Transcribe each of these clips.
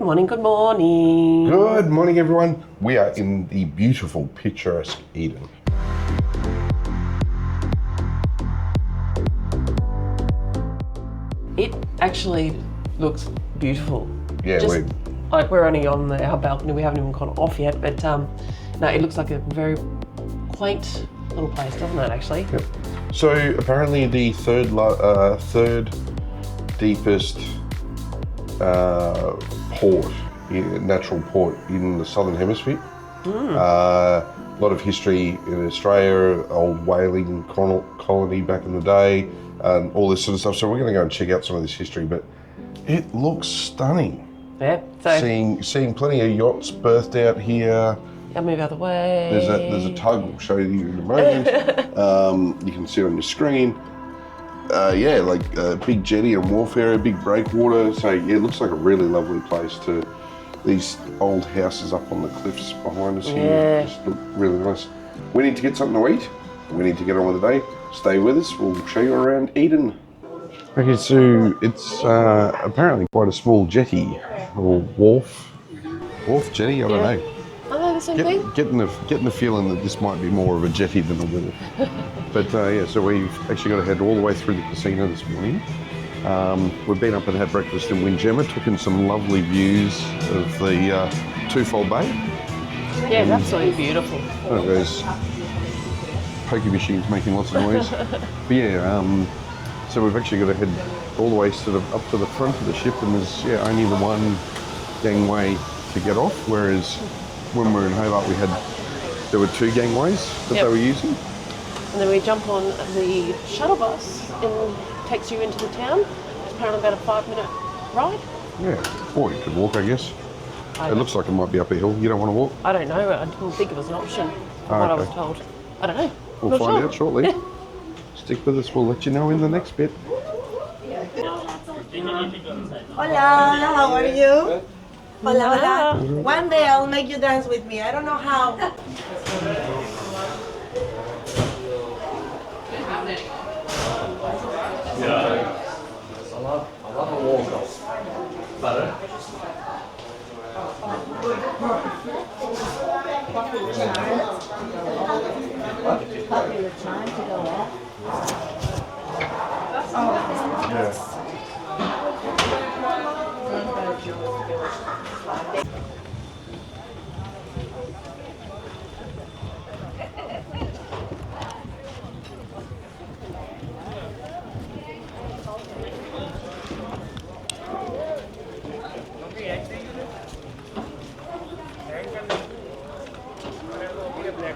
morning, good morning. Good morning, everyone. We are in the beautiful, picturesque Eden. It actually looks beautiful. Yeah, we're only on our balcony, we haven't even gone off yet, but no, it looks like a very quaint little place, doesn't it, actually? Yep. So apparently the third deepest natural port in the Southern Hemisphere. A lot of history in Australia, old whaling colony back in the day, and all this sort of stuff. So we're going to go and check out some of this history, but it looks stunning. Yeah. So seeing plenty of yachts berthed out here. I'll move out of the way. There's a tug. We'll show you in a moment. You can see it on your screen. Yeah, like a big jetty and wharf area, big breakwater. So yeah, it looks like a really lovely place to. These old houses up on the cliffs behind us here just look really nice. We need to get something to eat. We need to get on with the day. Stay with us. We'll show you around Eden. Okay, so it's apparently quite a small jetty or wharf jetty. I don't know. Are they the same thing? Getting the feeling that this might be more of a jetty than a wharf. But yeah, so we've actually got to head all the way through the casino this morning. We've been up and had breakfast in Windjammer, took in some lovely views of the twofold bay. Yeah, it's absolutely beautiful. Oh, there's pokey machines making lots of noise. But yeah, so we've actually got to head all the way sort of up to the front of the ship, and there's only the one gangway to get off, whereas when we were in Hobart there were two gangways that they were using. And then we jump on the shuttle bus and takes you into the town. It's apparently about a 5-minute ride. Yeah, or you could walk, I guess. It looks like it might be up a hill. You don't want to walk? I don't know. I didn't think it was an option from what I was told. I don't know. We'll find out shortly. Stick with us. We'll let you know in the next bit. Hola, how are you? Hola, hola. One day I'll make you dance with me. I don't know how. Yeah. I love a walk. Butter. Popular time to go off.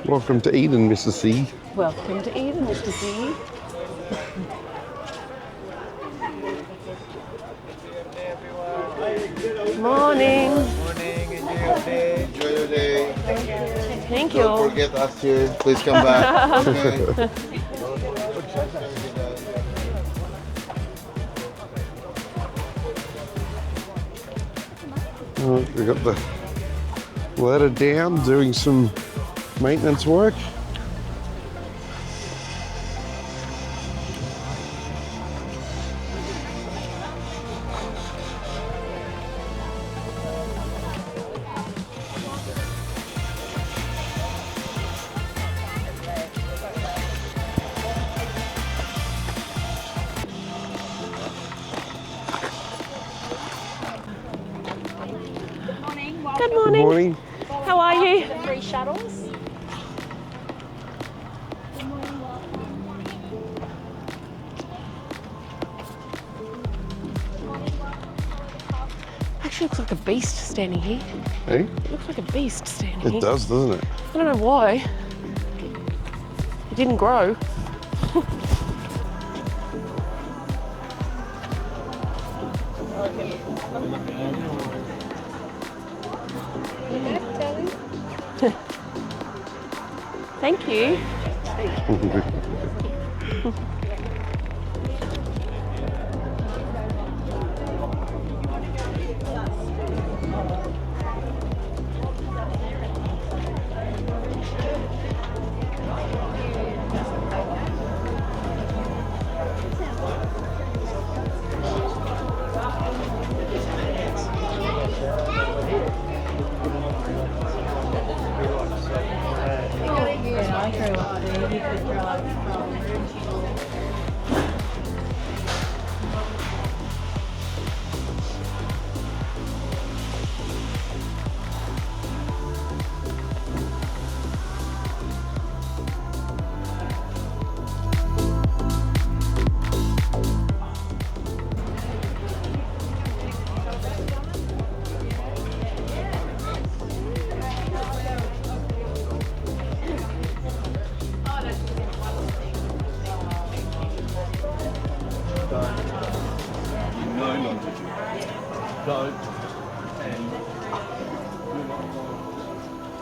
Welcome to Eden, Mr. C. Welcome to Eden, Mr. C. Morning. Morning, enjoy your day. Enjoy your day. Thank you. Don't forget us here. Please come back. Okay. We got the ladder down, doing some maintenance work. Good morning. Good morning. How are you? Free shuttles. Actually looks like a beast standing here. Hey? It looks like a beast standing here. It does, doesn't it? I don't know why. It didn't grow. Thank you.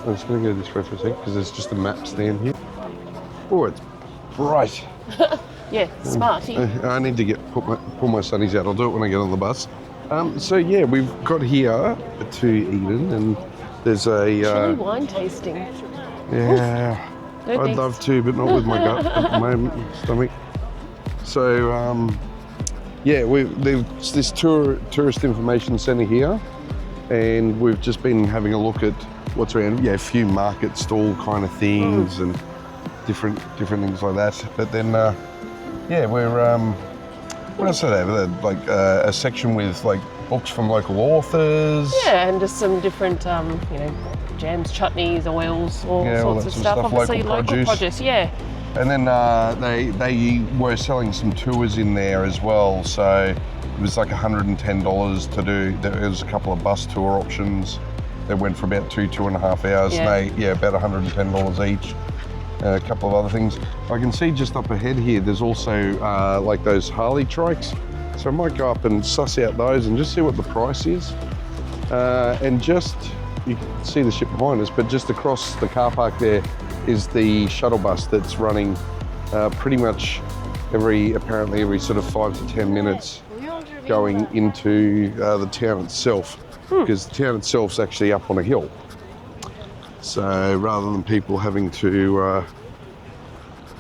I'm just going to go this way for a sec because there's just a map stand here. Oh, it's bright. Yeah, smarty. I need to pull my sunnies out. I'll do it when I get on the bus. So yeah, we've got here to Eden, and there's a Chili wine tasting. yeah. No I'd thanks. love to, but not with my gut, my stomach. So yeah, there's this tourist information centre here, and we've just been having a look at what's around. Yeah, a few market stall kind of things and different things like that. But then yeah, we're what else do they have? Like a section with like books from local authors. Yeah, and just some different, you know, jams, chutneys, oils, all sorts of stuff. Obviously, local produce. Yeah. And then they were selling some tours in there as well. So it was like $110 to do. There was a couple of bus tour options that went for about 2.5 hours. Yeah. And they, about $110 each. A couple of other things. I can see just up ahead here, there's also like those Harley trikes. So I might go up and suss out those and just see what the price is. And just, you can see the ship behind us, but just across the car park there is the shuttle bus that's running pretty much apparently every sort of 5 to 10 minutes going into the town itself, because the town itself's actually up on a hill. So rather than people having to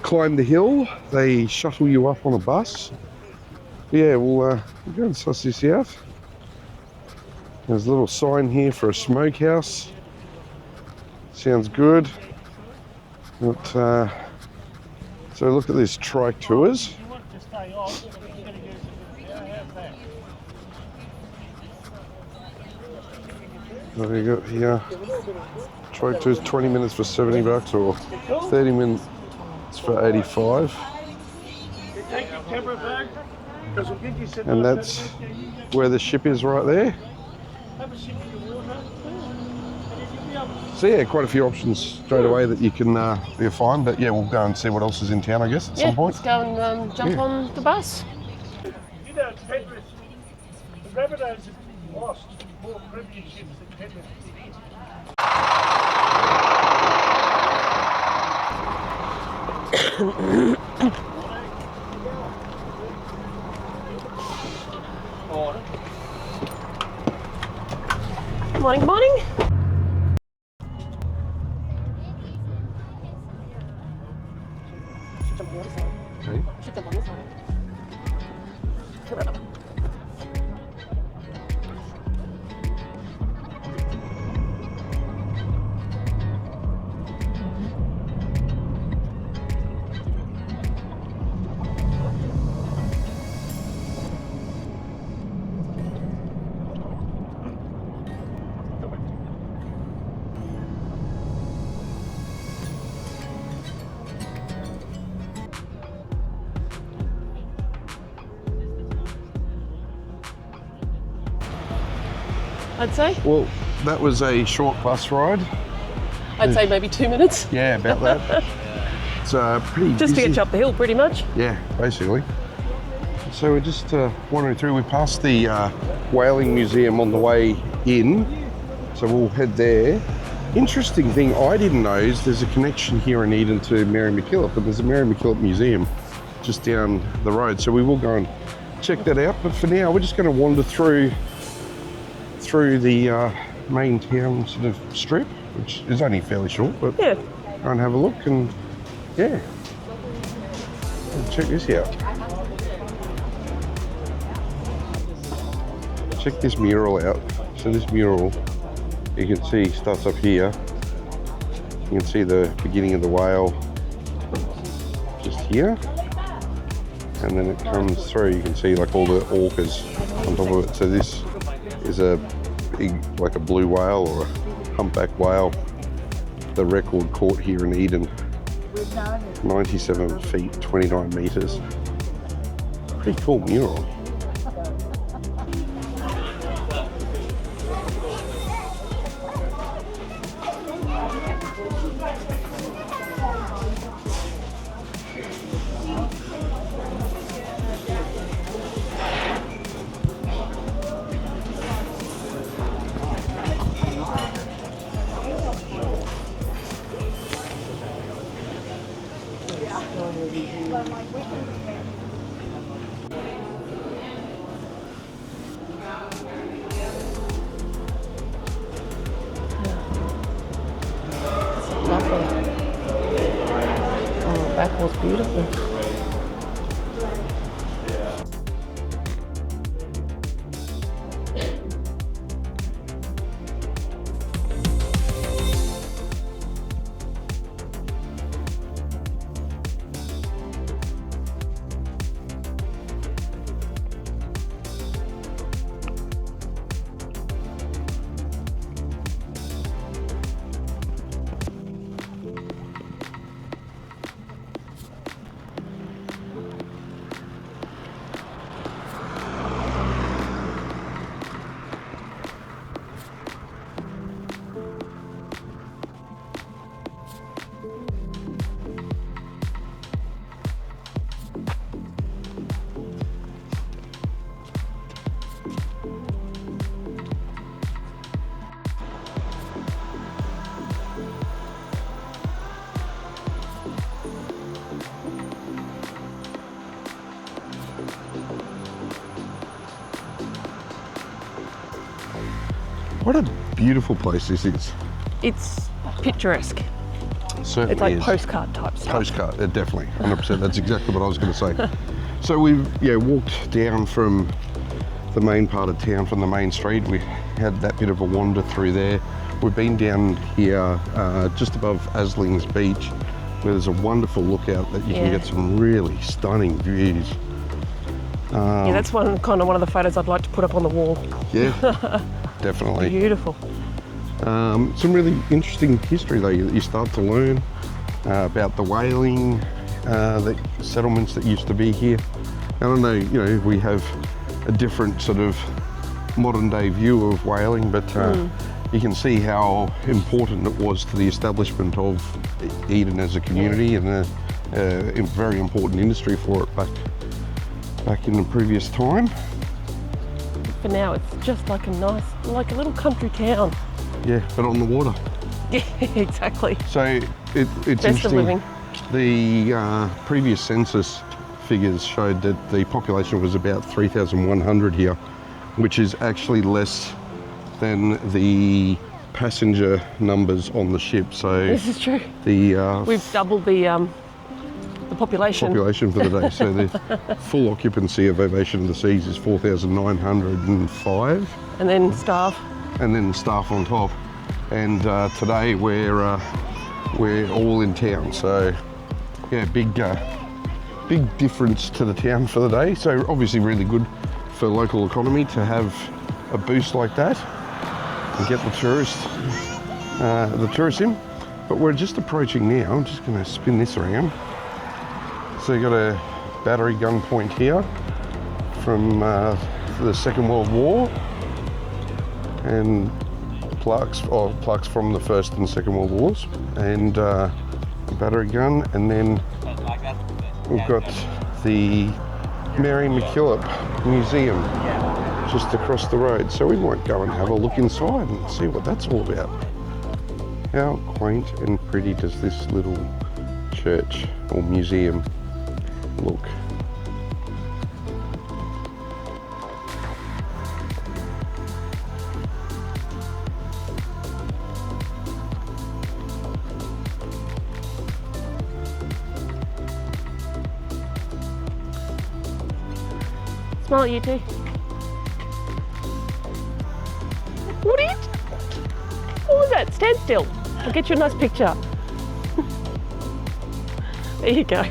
climb the hill, they shuttle you up on a bus. Yeah, we'll go and suss this out. There's a little sign here for a smokehouse. Sounds good. But, so look at this, trike tours. What do you got here? Trike tours, 20 minutes for $70 or 30 minutes for 85. And that's where the ship is right there. So yeah, quite a few options straight away that you can you'll find. But yeah, we'll go and see what else is in town, I guess, at some point. Let's go and jump on the bus. You know, Penrith, the Rabbitohs have lost more premierships than Penrith. Morning, morning. Okay. I'd say. Well, that was a short bus ride. I'd say maybe 2 minutes. Yeah, about that. It's pretty Just to busy. get you up the hill, pretty much. Yeah, basically. So we're just wandering through. We passed the Whaling Museum on the way in, so we'll head there. Interesting thing I didn't know is there's a connection here in Eden to Mary MacKillop, and there's a Mary MacKillop Museum just down the road. So we will go and check that out. But for now, we're just going to wander through the main town sort of strip, which is only fairly short, but Yeah. go and have a look and yeah, check this out. Check this mural out. So this mural, you can see, starts up here. You can see the beginning of the whale just here, and then it comes through. You can see like all the orcas on top of it. So this is a big, like a blue whale or a humpback whale. The record caught here in Eden, 97 feet, 29 meters. Pretty cool mural. back wall's beautiful. What a beautiful place this is. It's picturesque. Certainly It's like is. postcard type stuff. Postcard, definitely, 100%. That's exactly what I was going to say. So we've walked down from the main part of town, from the main street. We had that bit of a wander through there. We've been down here just above Asling's Beach, where there's a wonderful lookout that you can get some really stunning views. Yeah, that's one of the photos I'd like to put up on the wall. Yeah, definitely. Beautiful. Some really interesting history though that you start to learn about the whaling, the settlements that used to be here. I don't know, we have a different sort of modern day view of whaling, but you can see how important it was to the establishment of Eden as a community and a very important industry for it back in the previous time. For now, it's just like a little country town. Yeah, but on the water. Yeah, exactly. So it's Best interesting. of living. The previous census figures showed that the population was about 3,100 here, which is actually less than the passenger numbers on the ship. So This is true. We've doubled the population. for the day. So the full occupancy of Ovation of the Seas is 4,905. And then staff. And then staff on top. And today we're all in town. So yeah, big difference to the town for the day. So obviously really good for local economy to have a boost like that and get the tourists in. But we're just approaching now. I'm just going to spin this around. So you've got a battery gun point here from the Second World War, and plaques from the First and Second World Wars, and a battery gun, and then we've got the Mary MacKillop Museum just across the road. So we might go and have a look inside and see what that's all about. How quaint and pretty does this little church or museum look? Smile at you two. What was that? Stand still. I'll get you a nice picture. There you go.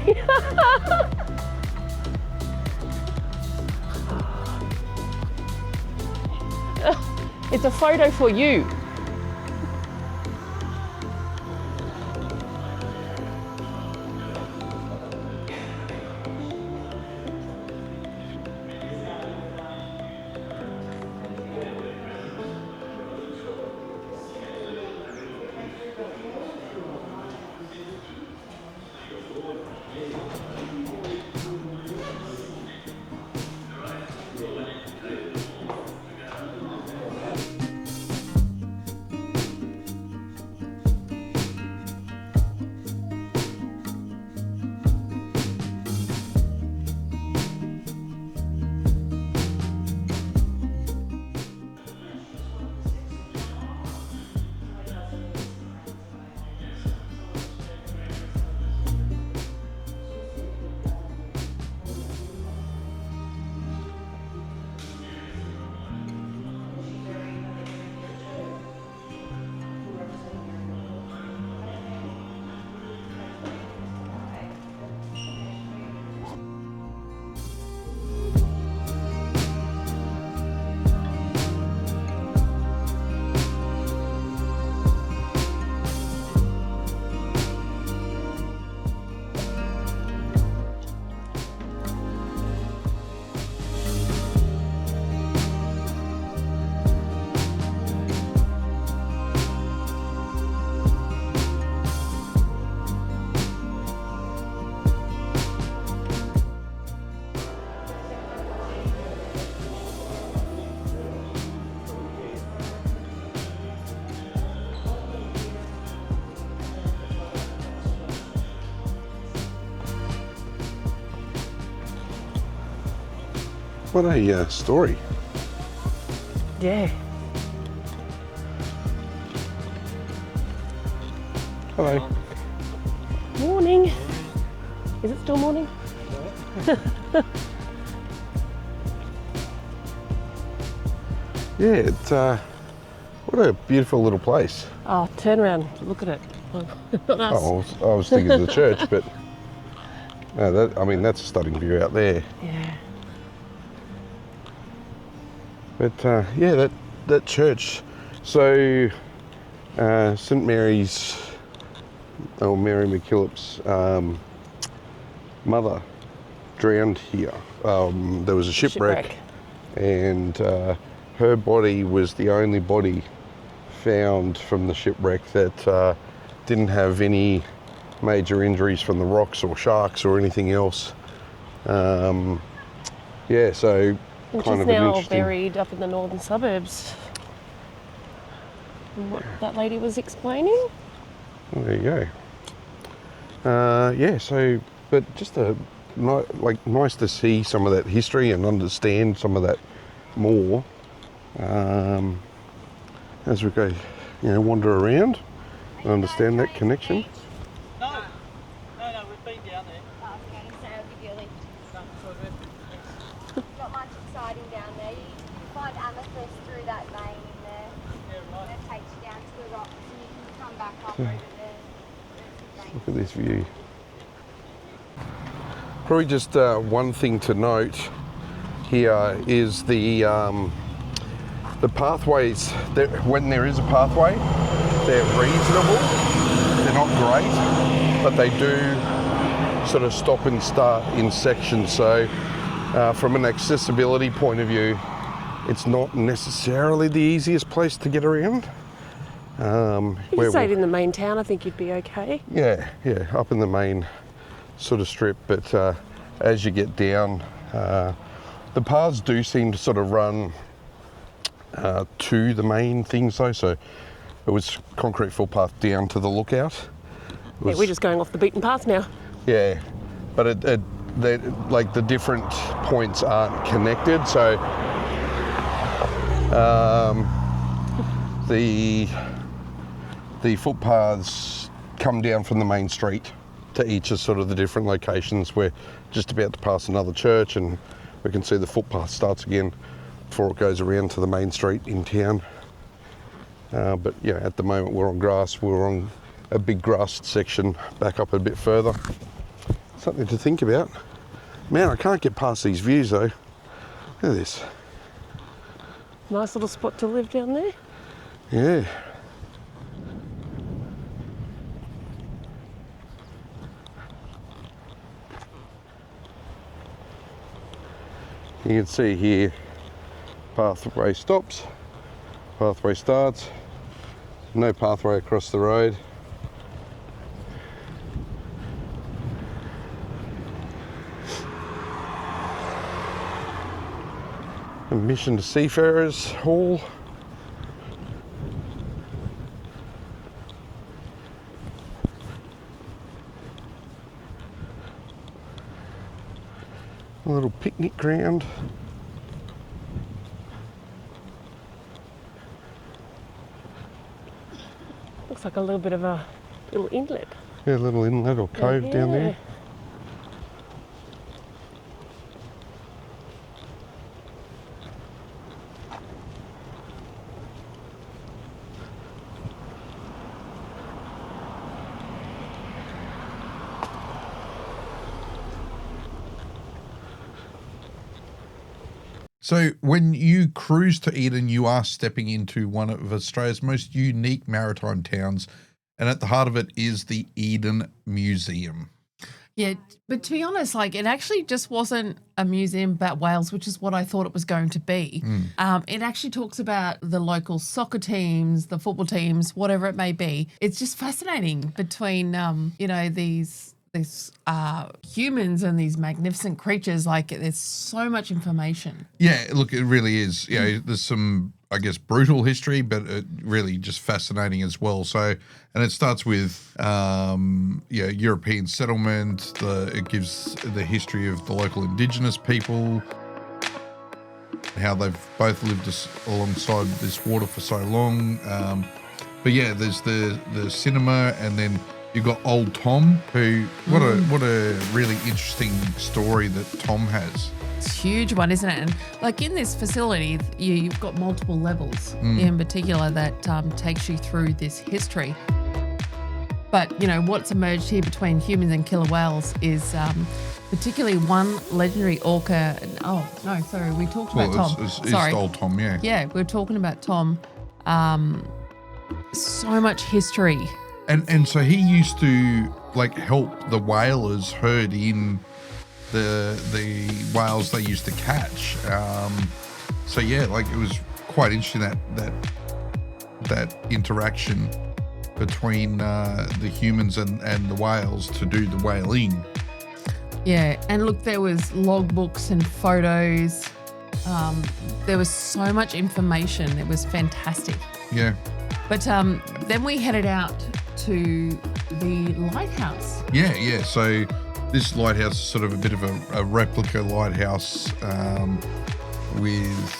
It's a photo for you. What a story. Yeah. Hello. Morning. Is it still morning? Yeah, it's what a beautiful little place. Oh, turn around. Look at it. Not us. Oh, I was thinking of the church, but no, that's a stunning view out there. Yeah. But yeah, that church. So St Mary's, or Mary MacKillop's mother drowned here. There was a shipwreck. And her body was the only body found from the shipwreck that didn't have any major injuries from the rocks or sharks or anything else. Yeah, so And kind she's of an now interesting. buried up in the northern suburbs. And what that lady was explaining. There you go. Yeah, so but just nice to see some of that history and understand some of that more as we go, wander around and understand that connection. No, we've been down there. Okay, so I'll give you a lift. Not much exciting down there. You find amethyst through that vein in there. Yeah, right. That takes you down to the rocks and you can come back up over there. Look at this view. Probably just one thing to note here is the pathways. When there is a pathway, they're reasonable. They're not great, but they do sort of stop and start in sections. So from an accessibility point of view, it's not necessarily the easiest place to get around. If you stayed in the main town, I think you'd be okay. Yeah, up in the main sort of strip, but as you get down, the paths do seem to sort of run to the main things though, so it was concrete footpath down to the lookout. Yeah, we're just going off the beaten path now. Yeah, but the different points aren't connected, so the footpaths come down from the main street to each of sort of the different locations. We're just about to pass another church and we can see the footpath starts again before it goes around to the main street in town. But yeah, at the moment we're on grass. We're on a big grassed section back up a bit further. Something to think about. Man, I can't get past these views though. Look at this. Nice little spot to live down there. Yeah. You can see here, pathway stops, pathway starts, no pathway across the road. Admission to Seafarers Hall. A little picnic ground. Looks like a little bit of a little inlet. Yeah, a little inlet or cove down there. So when you cruise to Eden, you are stepping into one of Australia's most unique maritime towns, and at the heart of it is the Eden Museum. Yeah, but to be honest, it actually just wasn't a museum about whales, which is what I thought it was going to be. It actually talks about the local soccer teams, the football teams, whatever it may be. It's just fascinating between, these humans and these magnificent creatures. There's so much information. Yeah, look, it really is. There's some, I guess, brutal history, but really just fascinating as well. So, and it starts with, European settlement. It gives the history of the local Indigenous people. how they've both lived alongside this water for so long. But yeah, there's the cinema, and then you've got old Tom, who what a really interesting story that Tom has. It's a huge one, isn't it? And like in this facility, you've got multiple levels in particular that takes you through this history. But, you know, what's emerged here between humans and killer whales is particularly one legendary orca. Oh, no, sorry, we talked about Tom. It's Sorry. old Tom, yeah. Yeah, we're talking about Tom. So much history. And so he used to like help the whalers herd in the whales they used to catch. So yeah, like it was quite interesting that interaction between the humans and the whales to do the whaling. Yeah, and look, there was logbooks and photos. There was so much information. It was fantastic. Yeah. But then we headed out to the lighthouse. Yeah. So this lighthouse is sort of a bit of a replica lighthouse with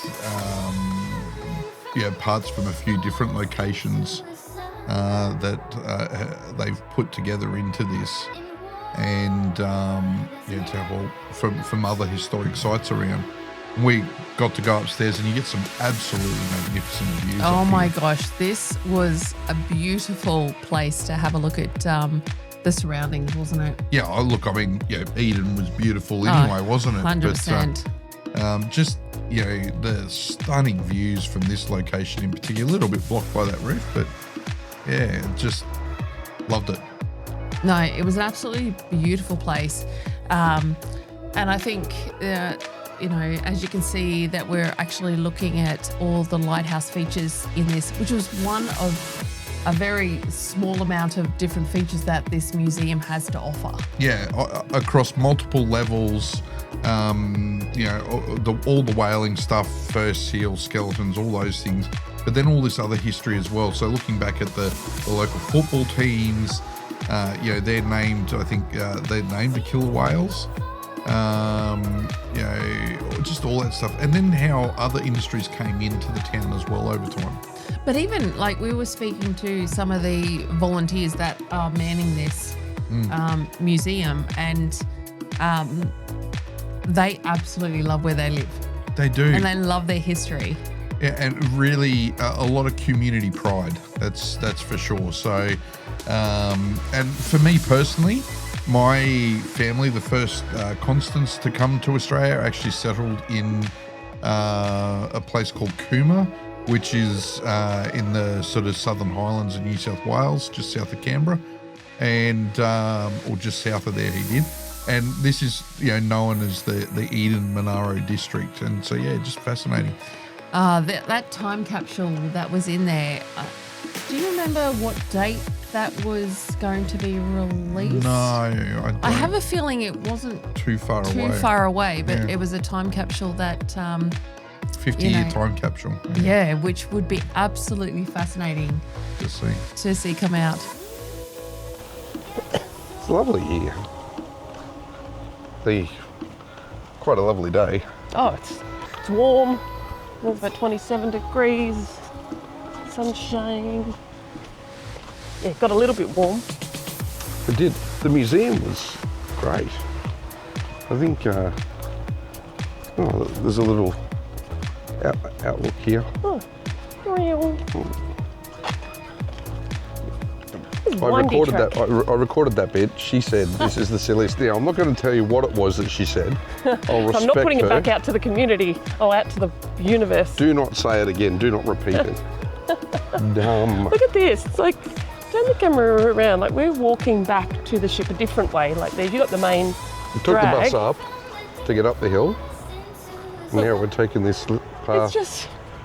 parts from a few different locations that they've put together into this, and to have from other historic sites around. We got to go upstairs, and you get some absolutely magnificent views. Oh my gosh, this was a beautiful place to have a look at the surroundings, wasn't it? Yeah, look, I mean, Eden was beautiful anyway, wasn't it? 100%. But just, the stunning views from this location in particular, a little bit blocked by that reef, but yeah, just loved it. No, it was an absolutely beautiful place. And I think, as you can see that we're actually looking at all the lighthouse features in this, which was one of a very small amount of different features that this museum has to offer. Yeah, across multiple levels, all the whaling stuff, fur seal, skeletons, all those things, but then all this other history as well. So looking back at the local football teams, they're named, I think they're named the killer whales. Just all that stuff. And then how other industries came into the town as well over time. But even like we were speaking to some of the volunteers that are manning this museum, and they absolutely love where they live. They do. And they love their history. Yeah, and really a lot of community pride. That's for sure. So, and for me personally, my family, the first Constants to come to Australia, actually settled in a place called Cooma, which is in the sort of Southern Highlands of New South Wales, just south of Canberra, and or just south of there he did. And this is known as the Eden Monaro district, and so yeah, just fascinating. That time capsule that was in there. Do you remember what date that was going to be released? No, I don't. I have a feeling it wasn't too far away, but it was a time capsule that 50-year time capsule. Yeah, which would be absolutely fascinating to see come out. It's lovely here. Quite a lovely day. Oh, it's warm. It's about 27 degrees. Sunshine. Yeah, got a little bit warm. It did. The museum was great. I think there's a little outlook here. Oh, real. I recorded that bit. She said, "This is the silliest." Now I'm not going to tell you what it was that she said. I'll respect I'm not putting her. it back out to the community. Oh, out to the universe. Do not say it again. Do not repeat it. Dumb. Look at this. It's like, turn the camera around. Like we're walking back to the ship a different way. Like there, you got the main. We took drag. the bus up to get up the hill. Now we're taking this path.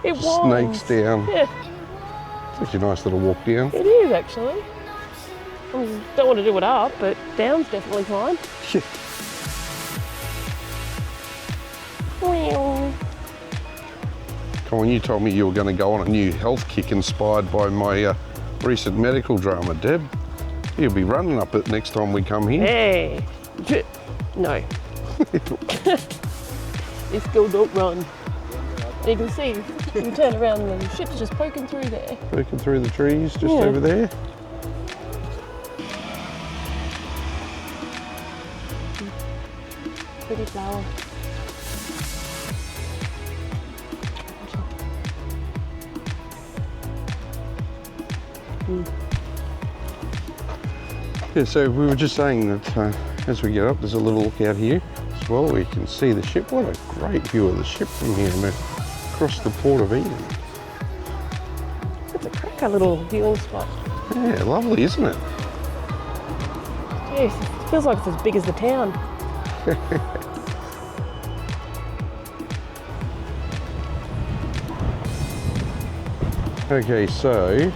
It snakes down. Yeah. It's actually a nice little walk down. It is actually. I don't want to do it up, but down's definitely fine. When you told me you were going to go on a new health kick inspired by my recent medical drama, Deb, you'll be running up it next time we come here. Hey, no. This girl don't run. And you can see, you can turn around and the ship's just poking through there. Poking through the trees just over there. Pretty flower. Yeah, so we were just saying that as we get up, there's a little look out here as well where you can see the ship. What a great view of the ship from here, man, across the Port of Eden. It's a cracker little viewing spot. Yeah, lovely, isn't it? Yes, it feels like it's as big as the town. Okay, so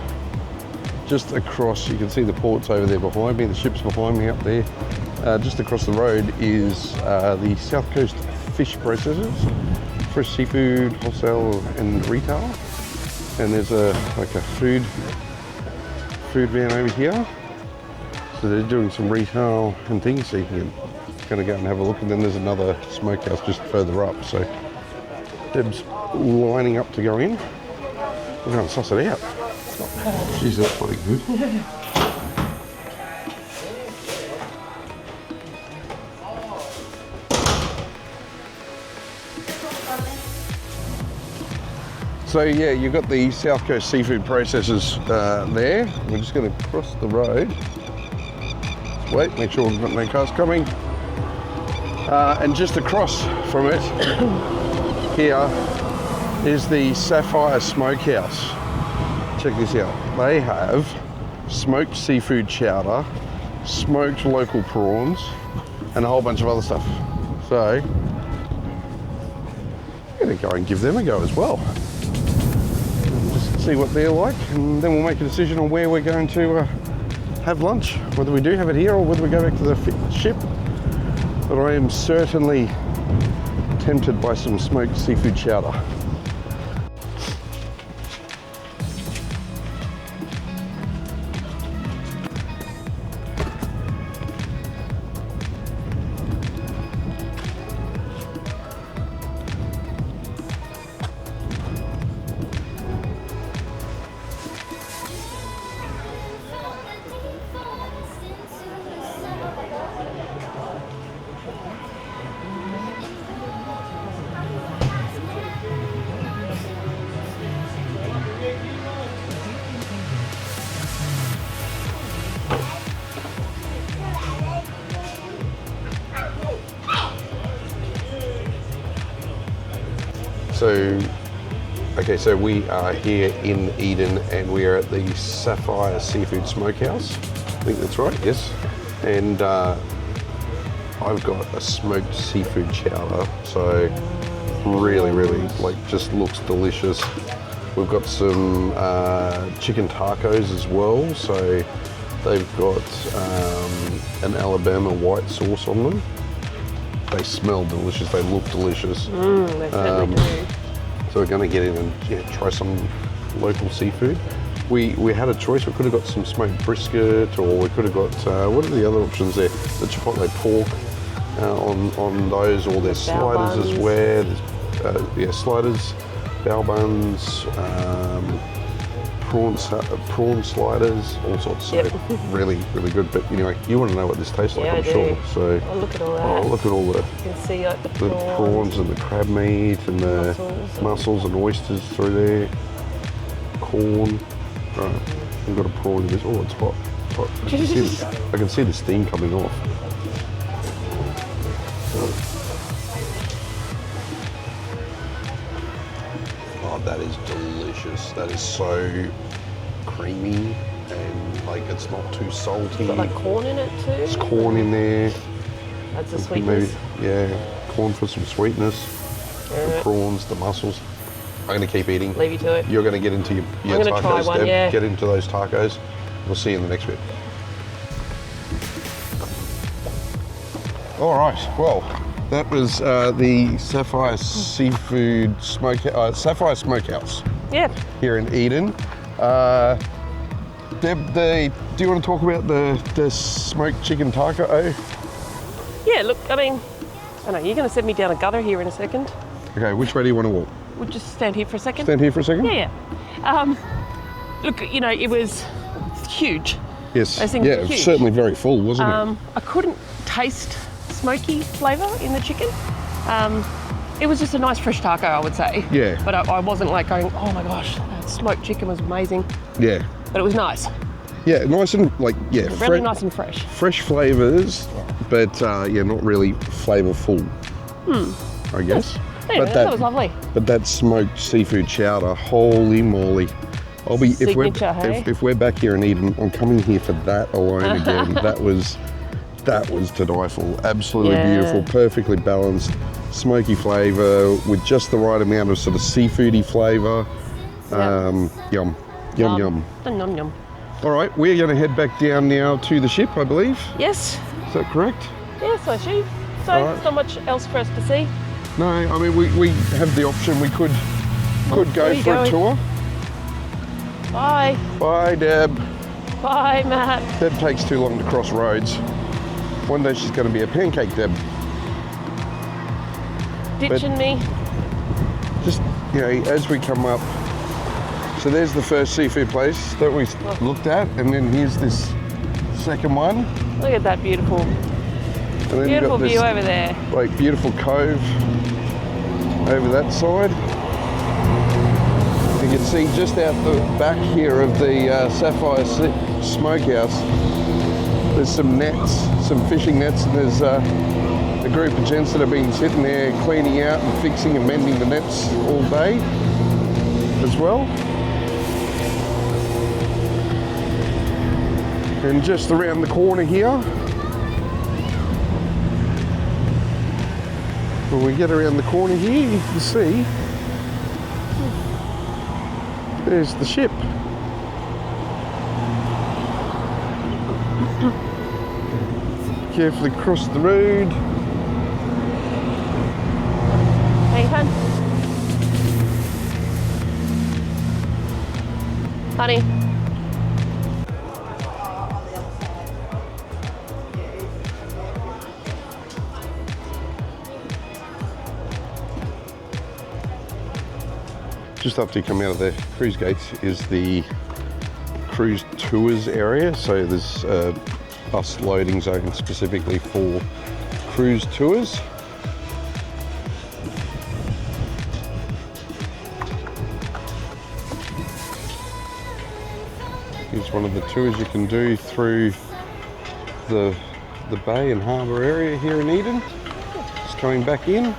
just across, you can see the port's over there behind me, the ship's behind me up there. Just across the road is the South Coast Fish Processors, fresh seafood, wholesale and retail. And there's a food van over here. So they're doing some retail and things, so you can kind of go and have a look. And then there's another smokehouse just further up. So Deb's lining up to go in. We're going to suss it out. Jeez, that's pretty good. So yeah, you've got the South Coast Seafood Processors there. We're just going to cross the road. Just wait, make sure we've got no cars coming. And just across from it, here is the Sapphire Smokehouse. Check this out. They have smoked seafood chowder, smoked local prawns, and a whole bunch of other stuff. So, I'm going to go and give them a go as well. Just see what they're like, and then we'll make a decision on where we're going to have lunch. Whether we do have it here or whether we go back to the ship. But I am certainly tempted by some smoked seafood chowder. So we are here in Eden and we are at the Sapphire Seafood Smokehouse. I think that's right, yes. And I've got a smoked seafood chowder, so really, like just looks delicious. We've got some chicken tacos as well, so they've got an Alabama white sauce on them. They smell delicious, they look delicious. They certainly do. So we're going to get in and try some local seafood. We had a choice. We could have got some smoked brisket, or we could have got what are the other options there? The chipotle pork on those, or there's sliders as well. There's sliders, bao buns, prawn sliders, all sorts. So really good. But anyway, you want to know what this tastes like, I'm sure. So look at all that. Oh, look at all the. You can see like the prawns and the crab meat and the mussels and oysters through there. Corn. Right, we've got a prawn in this. Oh, it's hot. I can see the steam coming off. Oh, that is delicious. That is so creamy and like it's not too salty. It's got like corn in it too. There's corn in there. That's the sweetness. Maybe, corn for some sweetness. The prawns, the mussels. I'm going to keep eating. Leave you to it. You're going to get into your tacos, try one, Deb. Get into those tacos. We'll see you in the next bit. All right, well, that was the Sapphire Seafood Sapphire Smokehouse. Yeah. Here in Eden. Deb, do you want to talk about the smoked chicken taco? Yeah, look, I mean, I know, you're going to send me down a gutter here in a second. Okay, which way do you want to walk? we'll just stand here for a second. Stand here for a second? Yeah. Look, you know, it was huge. Yes. Those things Yeah, were huge. certainly very full, wasn't it? I couldn't taste smoky flavour in the chicken. It was just a nice fresh taco, I would say. Yeah. But I wasn't like going, oh my gosh, that smoked chicken was amazing. Yeah. But it was nice. Yeah, nice and Really nice and fresh. Fresh flavours, but not really flavourful. I guess. Anyway, but that was lovely. But that smoked seafood chowder, holy moly! I'll be Signature, hey? if we're back here in Eden, I'm coming here for that alone again. That was to die for. Absolutely beautiful, perfectly balanced, smoky flavour with just the right amount of sort of seafoody flavour. Yum. Yum, yum. All right, we're going to head back down now to the ship, I believe. Yes. Is that correct? Yes, I see. So All right. there's not much else for us to see. No, I mean we have the option. We could go for a tour. Bye. Bye, Deb. Bye, Matt. Deb takes too long to cross roads. One day she's going to be a pancake Deb. Ditching me. Just, as we come up. So there's the first seafood place that we looked at, and then here's this second one. Look at that beautiful, And then you've beautiful got this, view over there. like, beautiful cove over that side. You can see just out the back here of the Sapphire Smokehouse, there's some nets, some fishing nets, and there's a group of gents that have been sitting there cleaning out and fixing and mending the nets all day as well. And just around the corner here, when we get around the corner here, you can see there's the ship. Carefully cross the road. Hey, hun. Honey. Just after you come out of the cruise gates is the cruise tours area. So there's a bus loading zone specifically for cruise tours. Here's one of the tours you can do through the bay and harbour area here in Eden. Just coming back in.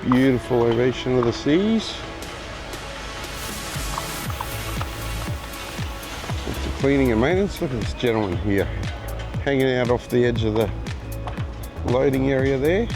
Beautiful ovation of the seas. It's the cleaning and maintenance. Look at this gentleman here, hanging out off the edge of the loading area there.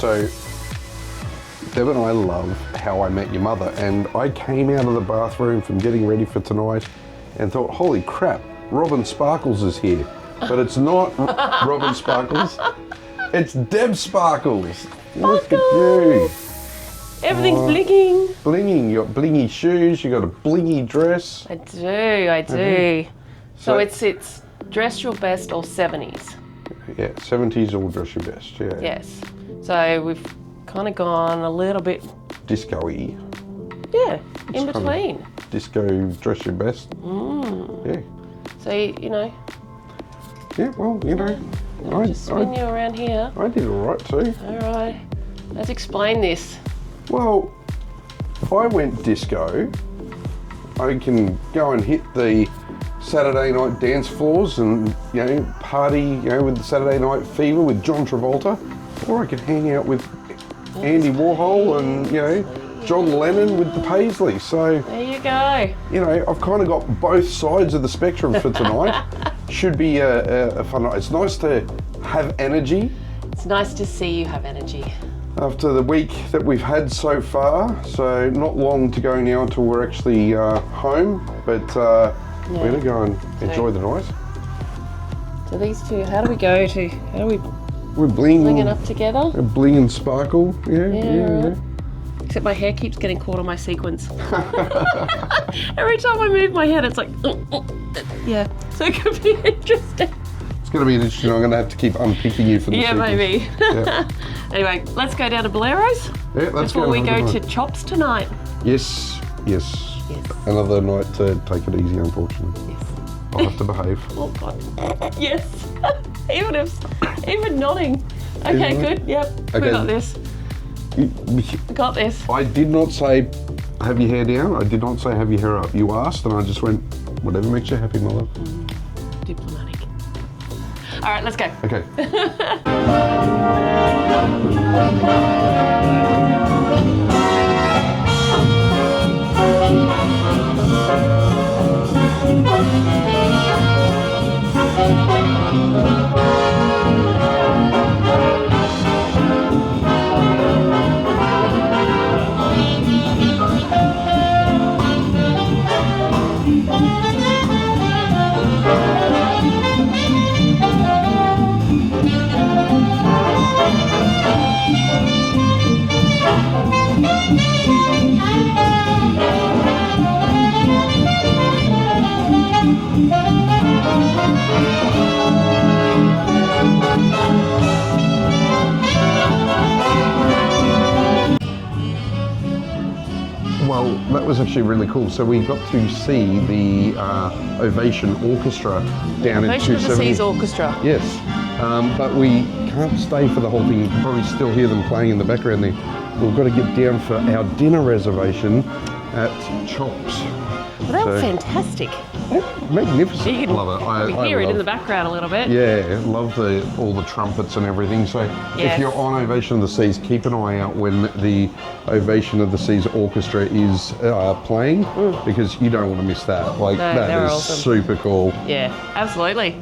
So, Deb and I love How I Met Your Mother, and I came out of the bathroom from getting ready for tonight and thought, holy crap, Robin Sparkles is here. But it's not Robin Sparkles, it's Deb Sparkles. Look at you. Everything's blinking. Blinging, you got blingy shoes, you got a blingy dress. I do. So it's dress your best or 70s. Yeah, 70s all dress your best, yeah. Yes. So we've kind of gone a little bit Disco-y. Yeah, in It's kind of between. disco, dress your best. Yeah. So, you know, Yeah, well, you know, just spin you around here. I did all right too. All right, let's explain this. Well, if I went disco, I can go and hit the Saturday night dance floors and, you know, party, you know, with the Saturday Night Fever with John Travolta, or I could hang out with Andy Warhol and, you know, John Lennon with the Paisley. So, There you go. you know, I've kind of got both sides of the spectrum for tonight. Should be a fun night. It's nice to have energy It's nice to see you have energy. after the week that we've had so far. So not long to go now until we're actually home, but we're gonna go and enjoy the night. So these two, how do we go to? How do we We're bling bling it up together? Bling and sparkle. Yeah. Right. Except my hair keeps getting caught on my sequins. Every time I move my head, it's like, yeah. So it could be interesting. It's gonna be interesting. I'm gonna have to keep unpicking you for the Yeah, sequence. maybe. Yeah. Anyway, let's go down to Bolero's Yeah, let's before go. we Have a go good to night. Chops tonight. Yes. Another night to take it easy, unfortunately. Yes. I'll have to behave. Oh God. Yes. even nodding. Okay, Isn't it? good. Yep. We Okay. got this. We got this. I did not say have your hair down. I did not say have your hair up. You asked, and I just went, whatever makes you happy, my love. Diplomatic. All right, let's go. Okay. Well, that was actually really cool. So we got to see the Ovation Orchestra down in Ovation of the 270. Seas Orchestra. Yes, but we can't stay for the whole thing. You can probably still hear them playing in the background there. We've got to get down for our dinner reservation at Chops. Well, they were fantastic. Magnificent. You can Love it. probably I hear it in love- the background a little bit. Yeah, love all the trumpets and everything. So Yes. if you're on Ovation of the Seas, keep an eye out when the Ovation of the Seas Orchestra is playing, because you don't want to miss that. Like, No, that they're is awesome. super cool. Yeah, absolutely.